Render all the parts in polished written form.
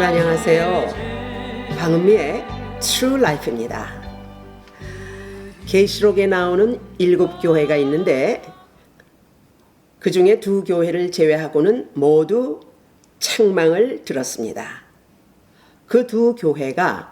여러분 안녕하세요. 방은미의 True Life입니다. 계시록에 나오는 7교회가 있는데 그 중에 2교회를 제외하고는 모두 책망을 들었습니다. 그 2교회가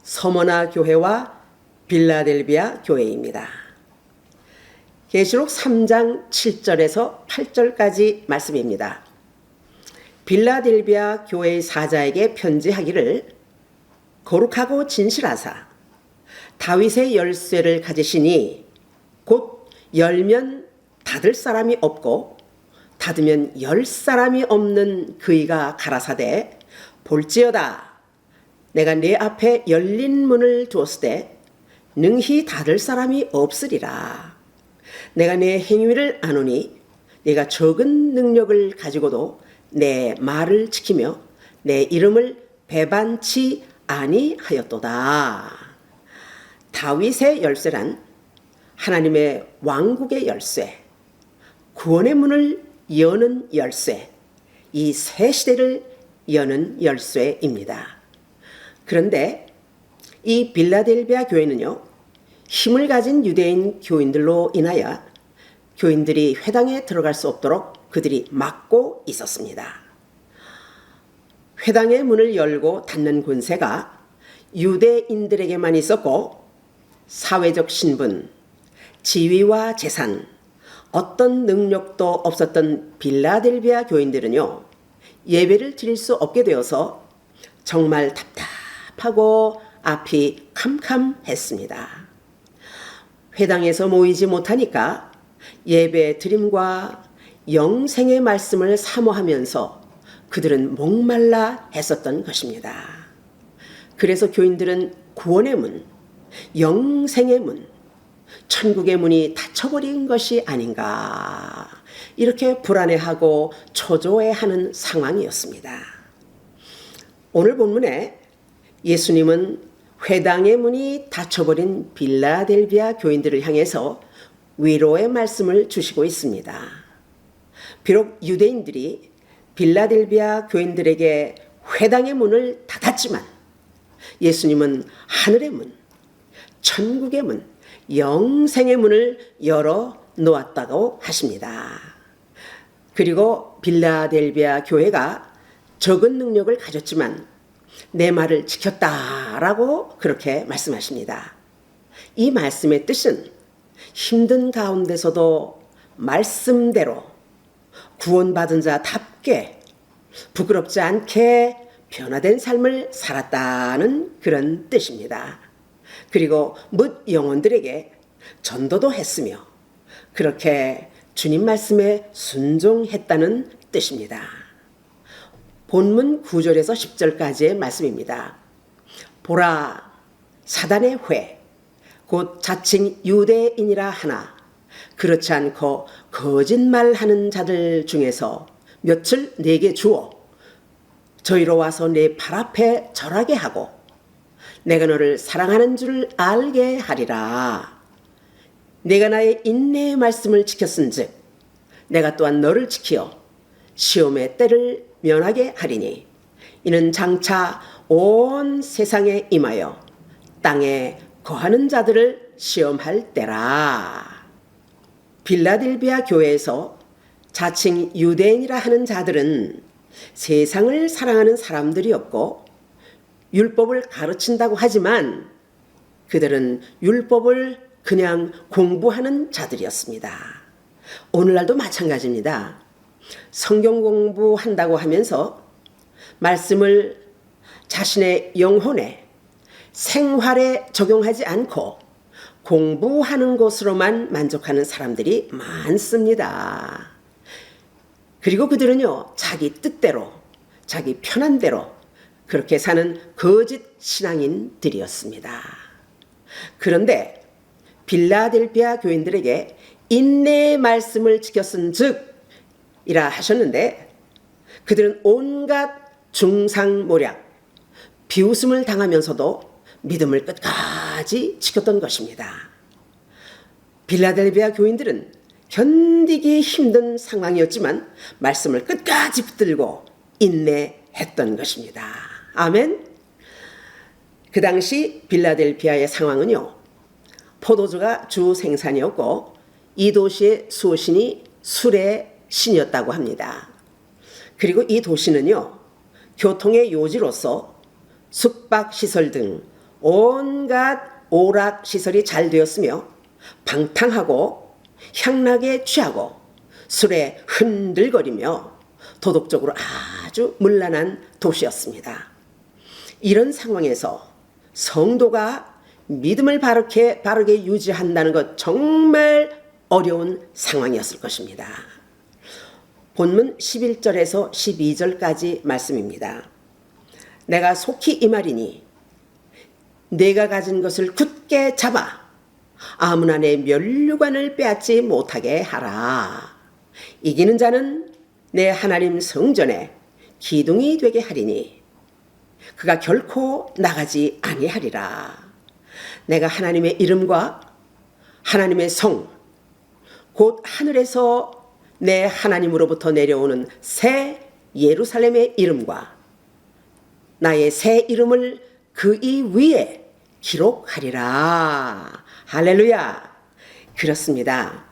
서머나 교회와 빌라델비아 교회입니다. 계시록 3장 7절에서 8절까지 말씀입니다. 빌라델비아 교회의 사자에게 편지하기를 거룩하고 진실하사 다윗의 열쇠를 가지시니 곧 열면 닫을 사람이 없고 닫으면 열 사람이 없는 그이가 가라사대 볼지어다 내가 내 앞에 열린 문을 두었으되 능히 닫을 사람이 없으리라. 내가 내 행위를 아노니 내가 적은 능력을 가지고도 내 말을 지키며 내 이름을 배반치 아니하였도다. 다윗의 열쇠란 하나님의 왕국의 열쇠, 구원의 문을 여는 열쇠, 이 새 시대를 여는 열쇠입니다. 그런데 이 빌라델비아 교회는요, 힘을 가진 유대인 교인들로 인하여 교인들이 회당에 들어갈 수 없도록 그들이 막고 있었습니다. 회당의 문을 열고 닫는 권세가 유대인들에게만 있었고 사회적 신분, 지위와 재산, 어떤 능력도 없었던 빌라델비아 교인들은요, 예배를 드릴 수 없게 되어서 정말 답답하고 앞이 캄캄했습니다. 회당에서 모이지 못하니까 예배 드림과 영생의 말씀을 사모하면서 그들은 목말라 했었던 것입니다. 그래서 교인들은 구원의 문, 영생의 문, 천국의 문이 닫혀버린 것이 아닌가 이렇게 불안해하고 초조해하는 상황이었습니다. 오늘 본문에 예수님은 회당의 문이 닫혀버린 빌라델비아 교인들을 향해서 위로의 말씀을 주시고 있습니다. 비록 유대인들이 빌라델비아 교인들에게 회당의 문을 닫았지만 예수님은 하늘의 문, 천국의 문, 영생의 문을 열어 놓았다고 하십니다. 그리고 빌라델비아 교회가 적은 능력을 가졌지만 내 말을 지켰다라고 그렇게 말씀하십니다. 이 말씀의 뜻은 힘든 가운데서도 말씀대로 구원받은 자답게 부끄럽지 않게 변화된 삶을 살았다는 그런 뜻입니다. 그리고 뭇 영혼들에게 전도도 했으며 그렇게 주님 말씀에 순종했다는 뜻입니다. 본문 9절에서 10절까지의 말씀입니다. 보라, 사단의 회, 곧 자칭 유대인이라 하나 그렇지 않고 거짓말하는 자들 중에서 몇을 내게 주어 저희로 와서 내 발 앞에 절하게 하고 내가 너를 사랑하는 줄 알게 하리라. 내가 나의 인내의 말씀을 지켰은즉 내가 또한 너를 지키어 시험의 때를 면하게 하리니 이는 장차 온 세상에 임하여 땅에 거하는 자들을 시험할 때라. 빌라델비아 교회에서 자칭 유대인이라 하는 자들은 세상을 사랑하는 사람들이었고 율법을 가르친다고 하지만 그들은 율법을 그냥 공부하는 자들이었습니다. 오늘날도 마찬가지입니다. 성경 공부한다고 하면서 말씀을 자신의 영혼에 생활에 적용하지 않고 공부하는 것으로만 만족하는 사람들이 많습니다. 그리고 그들은요, 자기 뜻대로, 자기 편한 대로 그렇게 사는 거짓 신앙인들이었습니다. 그런데 빌라델비아 교인들에게 인내의 말씀을 지켰은즉 이라 하셨는데 그들은 온갖 중상모략, 비웃음을 당하면서도 믿음을 끝까지 지켰던 것입니다. 빌라델비아 교인들은 견디기 힘든 상황이었지만 말씀을 끝까지 붙들고 인내했던 것입니다. 아멘. 그 당시 빌라델피아의 상황은요, 포도주가 주 생산이었고 이 도시의 수호신이 술의 신이었다고 합니다. 그리고 이 도시는요, 교통의 요지로서 숙박시설 등 온갖 오락시설이 잘 되었으며 방탕하고 향락에 취하고 술에 흔들거리며 도덕적으로 아주 문란한 도시였습니다. 이런 상황에서 성도가 믿음을 바르게 유지한다는 것 정말 어려운 상황이었을 것입니다. 본문 11절에서 12절까지 말씀입니다. 내가 속히 이 말이니 내가 가진 것을 굳게 잡아 아무나 내 면류관을 빼앗지 못하게 하라. 이기는 자는 내 하나님 성전에 기둥이 되게 하리니 그가 결코 나가지 아니하리라. 내가 하나님의 이름과 하나님의 성, 곧 하늘에서 내 하나님으로부터 내려오는 새 예루살렘의 이름과 나의 새 이름을 그 이 위에 기록하리라. 할렐루야. 그렇습니다.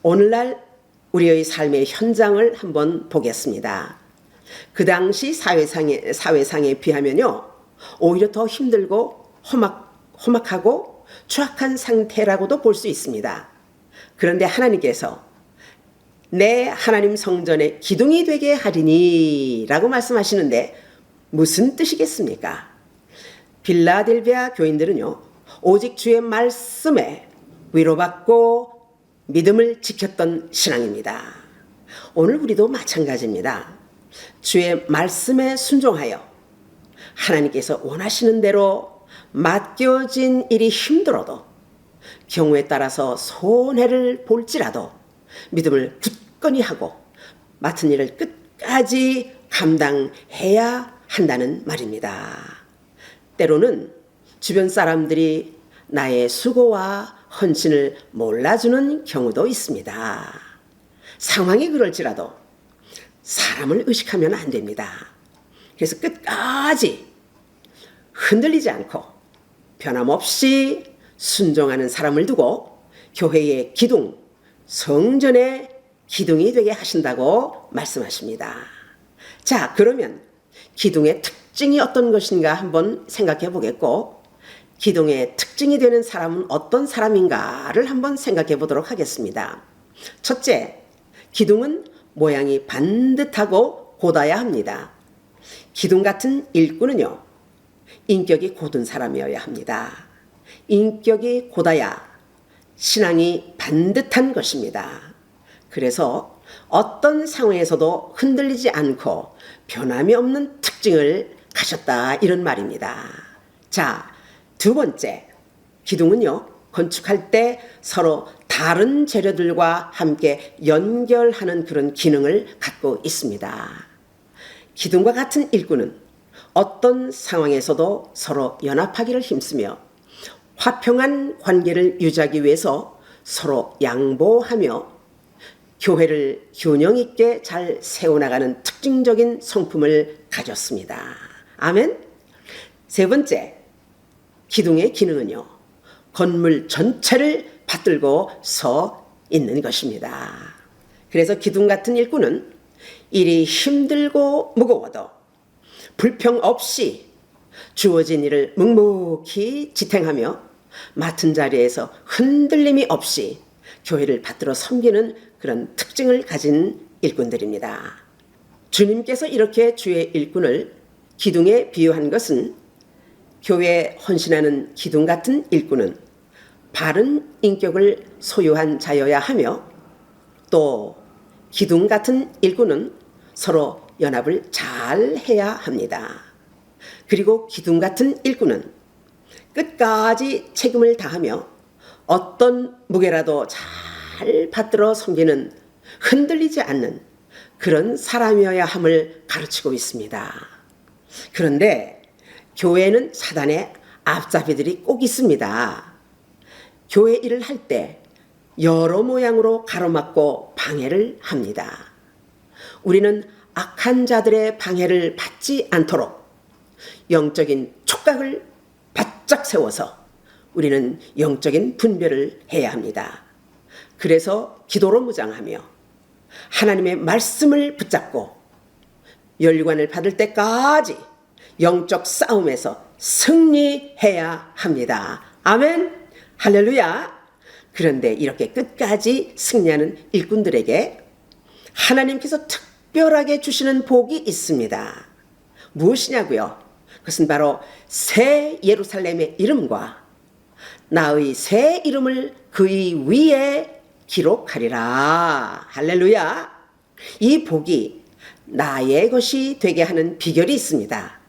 오늘날 우리의 삶의 현장을 한번 보겠습니다. 그 당시 사회상에 비하면요, 오히려 더 힘들고 험악하고 추악한 상태라고도 볼 수 있습니다. 그런데 하나님께서 내 하나님 성전에 기둥이 되게 하리니 라고 말씀하시는데 무슨 뜻이겠습니까? 빌라델비아 교인들은요, 오직 주의 말씀에 위로받고 믿음을 지켰던 신앙입니다. 오늘 우리도 마찬가지입니다. 주의 말씀에 순종하여 하나님께서 원하시는 대로 맡겨진 일이 힘들어도 경우에 따라서 손해를 볼지라도 믿음을 굳건히 하고 맡은 일을 끝까지 감당해야 한다는 말입니다. 때로는 주변 사람들이 나의 수고와 헌신을 몰라주는 경우도 있습니다. 상황이 그럴지라도 사람을 의식하면 안 됩니다. 그래서 끝까지 흔들리지 않고 변함없이 순종하는 사람을 두고 교회의 기둥, 성전의 기둥이 되게 하신다고 말씀하십니다. 자, 그러면 기둥의 특징이 어떤 것인가 한번 생각해 보겠고, 기둥의 특징이 되는 사람은 어떤 사람인가를 한번 생각해 보도록 하겠습니다. 첫째, 기둥은 모양이 반듯하고 곧아야 합니다. 기둥 같은 일꾼은요, 인격이 곧은 사람이어야 합니다. 인격이 곧아야 신앙이 반듯한 것입니다. 그래서 어떤 상황에서도 흔들리지 않고 변함이 없는 특징을 가졌다, 이런 말입니다. 자, 두 번째, 기둥은요, 건축할 때 서로 다른 재료들과 함께 연결하는 그런 기능을 갖고 있습니다. 기둥과 같은 일꾼은 어떤 상황에서도 서로 연합하기를 힘쓰며 화평한 관계를 유지하기 위해서 서로 양보하며 교회를 균형 있게 잘 세워나가는 특징적인 성품을 가졌습니다. 아멘. 세 번째, 기둥의 기능은요, 건물 전체를 받들고 서 있는 것입니다. 그래서 기둥 같은 일꾼은 일이 힘들고 무거워도 불평 없이 주어진 일을 묵묵히 지탱하며 맡은 자리에서 흔들림이 없이 교회를 받들어 섬기는 그런 특징을 가진 일꾼들입니다. 주님께서 이렇게 주의 일꾼을 기둥에 비유한 것은 교회에 헌신하는 기둥 같은 일꾼은 바른 인격을 소유한 자여야 하며, 또 기둥 같은 일꾼은 서로 연합을 잘 해야 합니다. 그리고 기둥 같은 일꾼은 끝까지 책임을 다하며 어떤 무게라도 잘 받들어 섬기는, 흔들리지 않는 그런 사람이어야 함을 가르치고 있습니다. 그런데 교회에는 사단의 앞잡이들이 꼭 있습니다. 교회 일을 할 때 여러 모양으로 가로막고 방해를 합니다. 우리는 악한 자들의 방해를 받지 않도록 영적인 촉각을 바짝 세워서 우리는 영적인 분별을 해야 합니다. 그래서 기도로 무장하며 하나님의 말씀을 붙잡고 면류관을 받을 때까지 영적 싸움에서 승리해야 합니다. 아멘. 할렐루야. 그런데 이렇게 끝까지 승리하는 일꾼들에게 하나님께서 특별하게 주시는 복이 있습니다. 무엇이냐고요? 그것은 바로 새 예루살렘의 이름과 나의 새 이름을 그의 위에 기록하리라. 할렐루야. 이 복이 나의 것이 되게 하는 비결이 있습니다.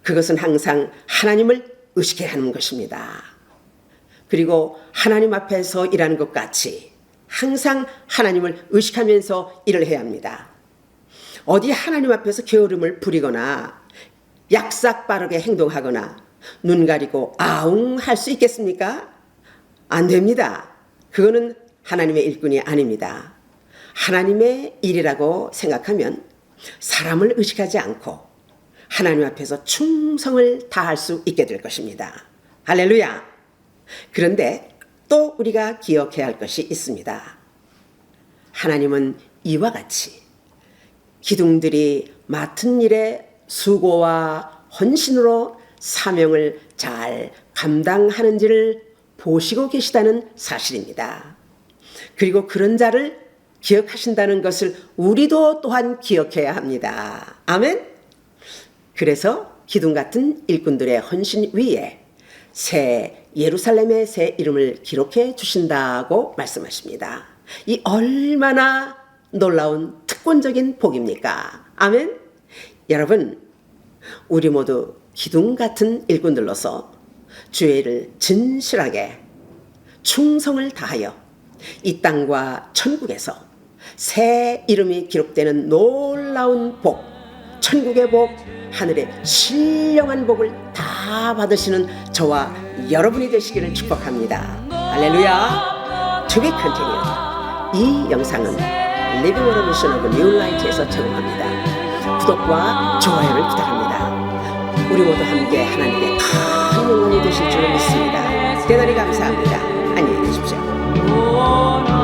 그것은 항상 하나님을 의식해야 하는 것입니다. 그리고 하나님 앞에서 일하는 것 같이 항상 하나님을 의식하면서 일을 해야 합니다. 어디 하나님 앞에서 게으름을 부리거나 약삭 빠르게 행동하거나 눈 가리고 아웅 할 수 있겠습니까? 안 됩니다. 그거는 하나님의 일꾼이 아닙니다. 하나님의 일이라고 생각하면 사람을 의식하지 않고 하나님 앞에서 충성을 다할 수 있게 될 것입니다. 할렐루야. 그런데 또 우리가 기억해야 할 것이 있습니다. 하나님은 이와 같이 기둥들이 맡은 일에 수고와 헌신으로 사명을 잘 감당하는지를 보시고 계시다는 사실입니다. 그리고 그런 자를 기억하신다는 것을 우리도 또한 기억해야 합니다. 아멘. 그래서 기둥 같은 일꾼들의 헌신 위에 새 예루살렘의 새 이름을 기록해 주신다고 말씀하십니다. 이 얼마나 놀라운 특권적인 복입니까? 아멘. 여러분, 우리 모두 기둥 같은 일꾼들로서 주의 일을 진실하게 충성을 다하여 이 땅과 천국에서 새 이름이 기록되는 놀라운 복, 천국의 복, 하늘의 신령한 복을 다 받으시는 저와 여러분이 되시기를 축복합니다. 할렐루야. To be continued. 이 영상은 Living Revolution of New Light에서 제공합니다. 구독과 좋아요를 부탁합니다. 우리 모두 함께 하나님의 큰 영광이 되실 줄 믿습니다. 대단히 감사합니다. 안녕히 계십시오.